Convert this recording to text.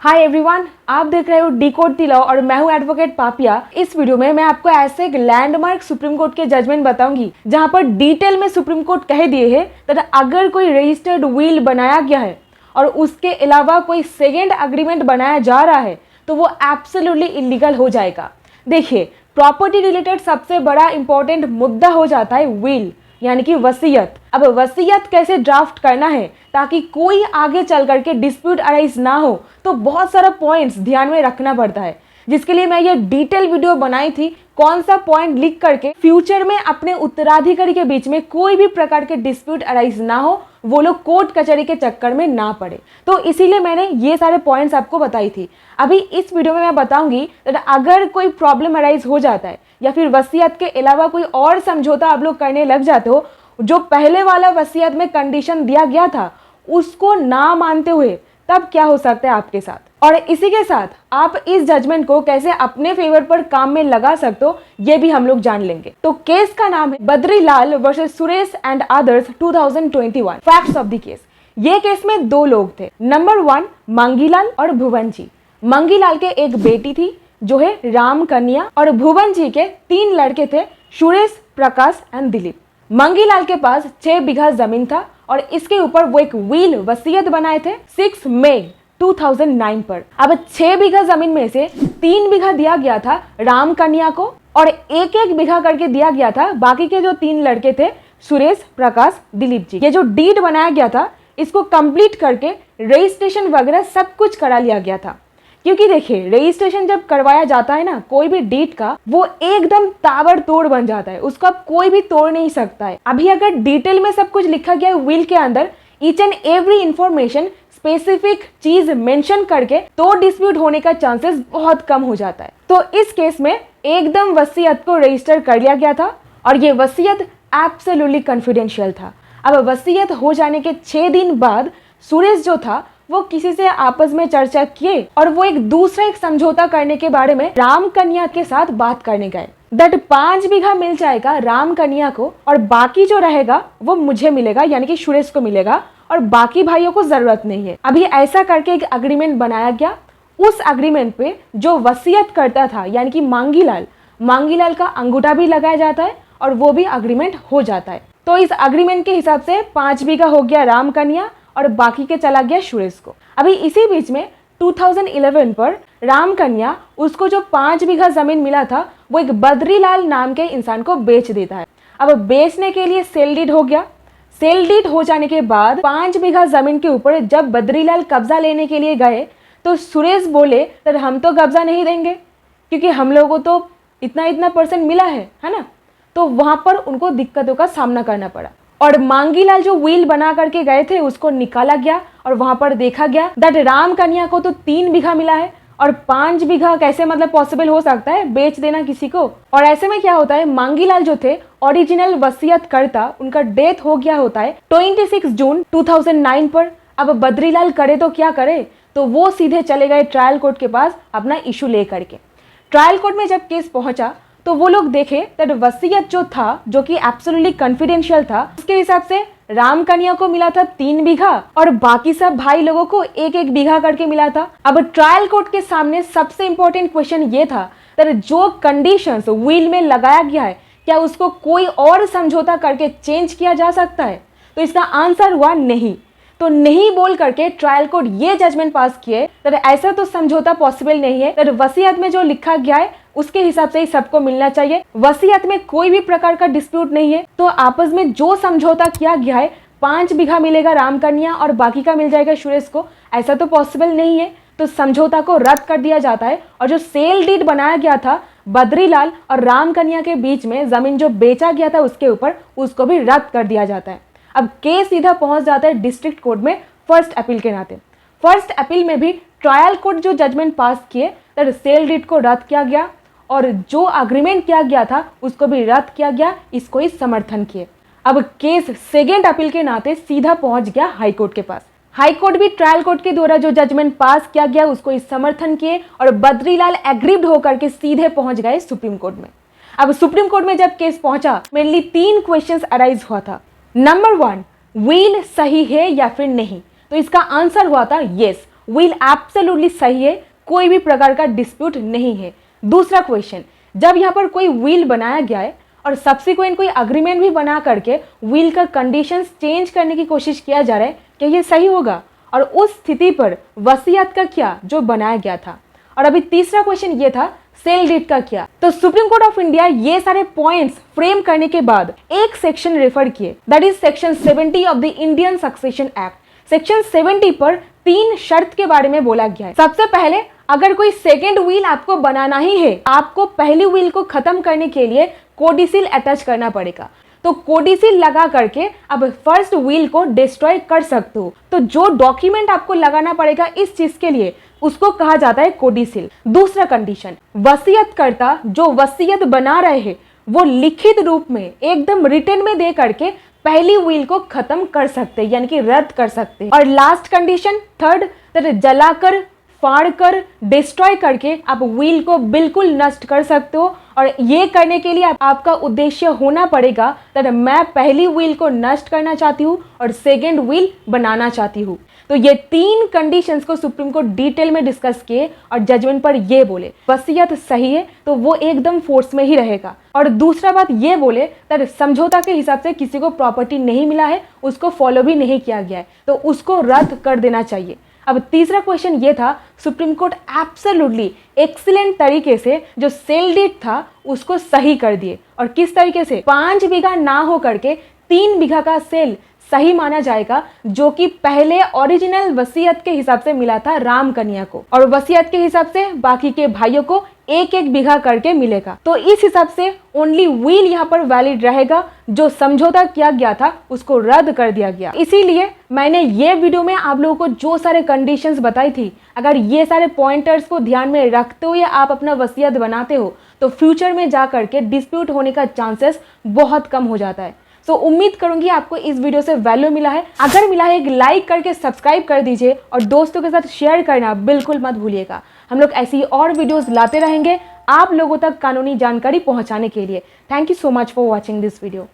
Hi everyone, आप देख रहे हो डिकोड द लॉ और मैं हूं एडवोकेट पापिया। इस वीडियो में मैं आपको ऐसे एक लैंडमार्क सुप्रीम कोर्ट के जजमेंट बताऊंगी जहां पर डिटेल में सुप्रीम कोर्ट कह दिए है कि अगर कोई रजिस्टर्ड विल बनाया गया है और उसके अलावा कोई सेकेंड अग्रीमेंट बनाया जा रहा है तो वो एब्सोल्युटली इलीगल हो जाएगा। देखिए, प्रॉपर्टी रिलेटेड सबसे बड़ा इंपॉर्टेंट मुद्दा हो जाता है विल यानी कि वसीयत। अब वसीयत कैसे ड्राफ्ट करना है ताकि कोई आगे चल करके डिस्प्यूट अराइज ना हो, तो बहुत सारा पॉइंट्स ध्यान में रखना पड़ता है, जिसके लिए मैं ये डिटेल वीडियो बनाई थी। कौन सा पॉइंट लिख करके फ्यूचर में अपने उत्तराधिकारी के बीच में कोई भी प्रकार के डिस्प्यूट अराइज ना हो, वो लोग कोर्ट कचहरी के चक्कर में ना पड़े, तो इसीलिए मैंने ये सारे पॉइंट्स आपको बताई थी। अभी इस वीडियो में मैं बताऊंगी अगर कोई प्रॉब्लम अराइज हो जाता है या फिर वसीयत के अलावा कोई और समझौता आप लोग करने लग जाते हो, जो पहले वाला वसीयत में कंडीशन दिया गया था उसको ना मानते हुए, तब क्या हो सकता है आपके साथ, और इसी के साथ आप इस जजमेंट को कैसे अपने फेवर पर काम में लगा सकते हो ये भी हम लोग जान लेंगे। तो केस का नाम है Badrilal versus Suresh and others 2021। Facts of the case. ये केस में दो लोग थे। नंबर 1 मंगीलाल और भुवन जी। मंगीलाल के एक बेटी थी जो है राम कन्या, और भुवन जी के 3 लड़के थे, सुरेश, प्रकाश एंड दिलीप। मंगीलाल के पास 6 बीघा जमीन था और इसके ऊपर वो एक विल वसीयत बनाए थे 6 मई 2009 पर। अब 6 बीघा जमीन में से 3 बीघा दिया गया था राम कन्या को और एक बीघा करके दिया गया था बाकी के जो 3 लड़के थे, सुरेश, प्रकाश, दिलीप जी। ये जो डीड बनाया गया था इसको कंप्लीट करके रजिस्ट्रेशन वगैरह सब कुछ करा लिया गया था, क्योंकि देखिए रजिस्ट्रेशन जब करवाया जाता है ना कोई भी डीड का, वो एकदम ताबड़तोड़ बन जाता है, उसको अब कोई भी तोड़ नहीं सकता है। अभी अगर डिटेल में सब कुछ लिखा गया है विल के अंदर, each and every information specific चीज मेंशन करके, तो डिस्प्यूट होने का चांसेस बहुत कम हो जाता है। तो इस केस में एकदम वसीयत को रजिस्टर कर लिया गया था और ये वसीयत एब्सोल्युटली कॉन्फिडेंशियल था। अब वसीयत हो जाने के 6 दिन बाद सुरेश जो था वो किसी से आपस में चर्चा किए और वो एक दूसरा समझौता करने के बारे में राम कन्या के साथ बात करने गए। दैट 5 बीघा मिल जाएगा राम कन्या को और बाकी जो रहेगा वो मुझे मिलेगा, यानी कि सुरेश को मिलेगा, और बाकी भाइयों को जरूरत नहीं है। अभी ऐसा करके एक अग्रीमेंट बनाया गया। उस अग्रीमेंट पे जो वसीयत करता था यानी कि मांगीलाल का अंगूठा भी लगाया जाता है और वो भी अग्रीमेंट हो जाता है। तो इस अग्रीमेंट के हिसाब से 5 बीघा हो गया राम कन्या और बाकी के चला गया सुरेश को। अभी इसी बीच में 2011 पर राम कन्या उसको जो 5 बीघा जमीन मिला था वो एक बद्रीलाल नाम के इंसान को बेच देता है। अब बेचने के लिए सेल डीड हो गया। सेल डीड हो जाने के बाद 5 बीघा जमीन के ऊपर जब बद्रीलाल कब्जा लेने के लिए गए तो सुरेश बोले तो हम तो कब्जा नहीं देंगे क्योंकि हम लोगों को तो इतना % मिला है ना। तो वहां पर उनको दिक्कतों का सामना करना पड़ा और मांगीलाल जो विल बना करके गए थे उसको निकाला गया और वहां पर देखा गया दैट राम कन्या को तो 3 बीघा मिला है और 5 बीघा कैसे पॉसिबल हो सकता है बेच देना किसी को। और ऐसे में क्या होता है, मांगीलाल जो थे ओरिजिनल वसीयत करता, उनका डेथ हो गया होता है 26 जून 2009 पर। अब बद्रीलाल करे तो क्या करे, तो वो सीधे चले गए ट्रायल कोर्ट के पास अपना इशू ले करके। ट्रायल कोर्ट में जब केस पहुंचा तो वो लोग देखे दैट वसीयत जो था, जो कि एब्सोल्युटली कॉन्फिडेंशियल था, उसके हिसाब से राम कन्या को मिला था 3 बीघा और बाकी सब भाई लोगों को एक बीघा करके मिला था। अब ट्रायल कोर्ट के सामने सबसे इंपॉर्टेंट क्वेश्चन ये था दैट जो कंडीशंस विल में लगाया गया है क्या उसको कोई और समझौता करके चेंज किया जा सकता है। तो इसका आंसर हुआ नहीं। तो नहीं बोल करके ट्रायल कोर्ट ये जजमेंट पास किए दैट ऐसा तो समझौता पॉसिबल नहीं है, दैट वसीयत में जो लिखा गया है उसके हिसाब से ही सबको मिलना चाहिए। वसीयत में कोई भी प्रकार का डिस्प्यूट नहीं है, तो आपस में जो समझौता किया गया है 5 बीघा मिलेगा राम कन्या और बाकी का मिल जाएगा सुरेश को, ऐसा तो पॉसिबल नहीं है। तो समझौता को रद्द कर दिया जाता है और जो सेल डीड बनाया गया था बद्रीलाल और राम कन्या के बीच में जमीन जो बेचा गया था उसके ऊपर, उसको भी रद्द कर दिया जाता है। अब केस सीधा पहुंच जाता है डिस्ट्रिक्ट कोर्ट में फर्स्ट अपील के नाते। फर्स्ट अपील में भी ट्रायल कोर्ट जो जजमेंट पास किए दैट सेल डीड को रद्द किया गया और जो अग्रीमेंट किया गया था उसको भी रद्द किया गया, इसको ही समर्थन किए। अब केस सेकेंड अपील के नाते सीधा पहुंच गया हाई कोर्ट के पास। हाई कोर्ट भी ट्रायल कोर्ट के द्वारा जो जजमेंट पास किया गया उसको ही समर्थन किए और बद्रीलाल एग्रीड होकर के सीधे पहुंच गए सुप्रीम कोर्ट में। अब सुप्रीम कोर्ट में जब केस पहुंचा मेनली 3 क्वेश्चंस अराइज हुआ था। नंबर 1, विल सही है या फिर नहीं, तो इसका आंसर हुआ था यस, विल एब्सोल्युटली सही है, कोई भी प्रकार का डिस्प्यूट नहीं है। दूसरा क्वेश्चन, जब यहाँ पर कोई विल बनाया गया है और सब्सिक्वेंट कोई अग्रीमेंट भी बना करके विल का कंडीशंस चेंज करने की कोशिश किया जा रहा है, क्या ये सही होगा? और उस स्थिति पर वसीयत का क्या जो बनाया गया था? और अभी तीसरा क्वेश्चन ये था सेल डीड का क्या? तो सुप्रीम कोर्ट ऑफ इंडिया ये सारे पॉइंट्स फ्रेम करने के बाद एक सेक्शन रेफर किए, that is section 70 of the Indian succession act. Section 70 पर 3 शर्त के बारे में बोला गया है। सबसे पहले, अगर कोई सेकेंड व्हील आपको बनाना ही है, आपको पहली व्हील को खत्म करने के लिए कोडिसिल अटैच करना पड़ेगा। तो कोडिसिल लगा करके अब फर्स्ट व्हील को डिस्ट्रॉय कर सकते हो। तो जो डॉक्यूमेंट आपको लगाना पड़ेगा इस चीज के लिए, उसको कहा जाता है कोडिसिल। दूसरा कंडीशन, वसीयतकर्ता जो वसीयत बना रहे हैं वो लिखित रूप में एकदम रिटन में दे करके पहली व्हील को खत्म कर सकते हैं, यानी कि रद्द कर सकते हैं। और लास्ट कंडीशन, थर्ड, जलाकर, फाड़कर, डिस्ट्रॉय करके आप व्हील को बिल्कुल नष्ट कर सकते हो। और ये करने के लिए आपका उद्देश्य होना पड़ेगा कि मैं पहली व्हील को नष्ट करना चाहती हूँ और सेकेंड व्हील बनाना चाहती हूँ। तो ये 3 कंडीशंस को सुप्रीम कोर्ट डिटेल में डिस्कस किए और जजमेंट पर ये बोले वसीयत सही है तो वो एकदम फोर्स में ही रहेगा। और दूसरा बात ये बोले कि समझौता के हिसाब से किसी को प्रॉपर्टी नहीं मिला है, उसको फॉलो भी नहीं किया गया है, तो उसको रद्द कर देना चाहिए। अब तीसरा क्वेश्चन ये था, सुप्रीम कोर्ट एब्सोल्युटली एक्सीलेंट तरीके से जो सेल डीड था उसको सही कर दिए। और किस तरीके से? 5 बीघा ना हो करके 3 बीघा का सेल सही माना जाएगा, जो कि पहले ओरिजिनल वसीयत के हिसाब से मिला था राम कन्या को, और वसीयत के हिसाब से बाकी के भाइयों को 1-1 बीघा करके मिलेगा। तो इस हिसाब से ओनली व्हील यहाँ पर वैलिड रहेगा, जो समझौता किया गया था उसको रद्द कर दिया गया। इसीलिए मैंने ये वीडियो में आप लोगों को जो सारे कंडीशंस बताई थी, अगर ये सारे पॉइंटर्स को ध्यान में रखते हो या आप अपना वसीयत बनाते हो तो फ्यूचर में जा करके डिस्प्यूट होने का चांसेस बहुत कम हो जाता है। तो उम्मीद करूंगी आपको इस वीडियो से वैल्यू मिला है। अगर मिला है, एक लाइक करके सब्सक्राइब कर दीजिए और दोस्तों के साथ शेयर करना बिल्कुल मत भूलिएगा। हम लोग ऐसी और वीडियोस लाते रहेंगे आप लोगों तक कानूनी जानकारी पहुंचाने के लिए। Thank you so much for watching this video.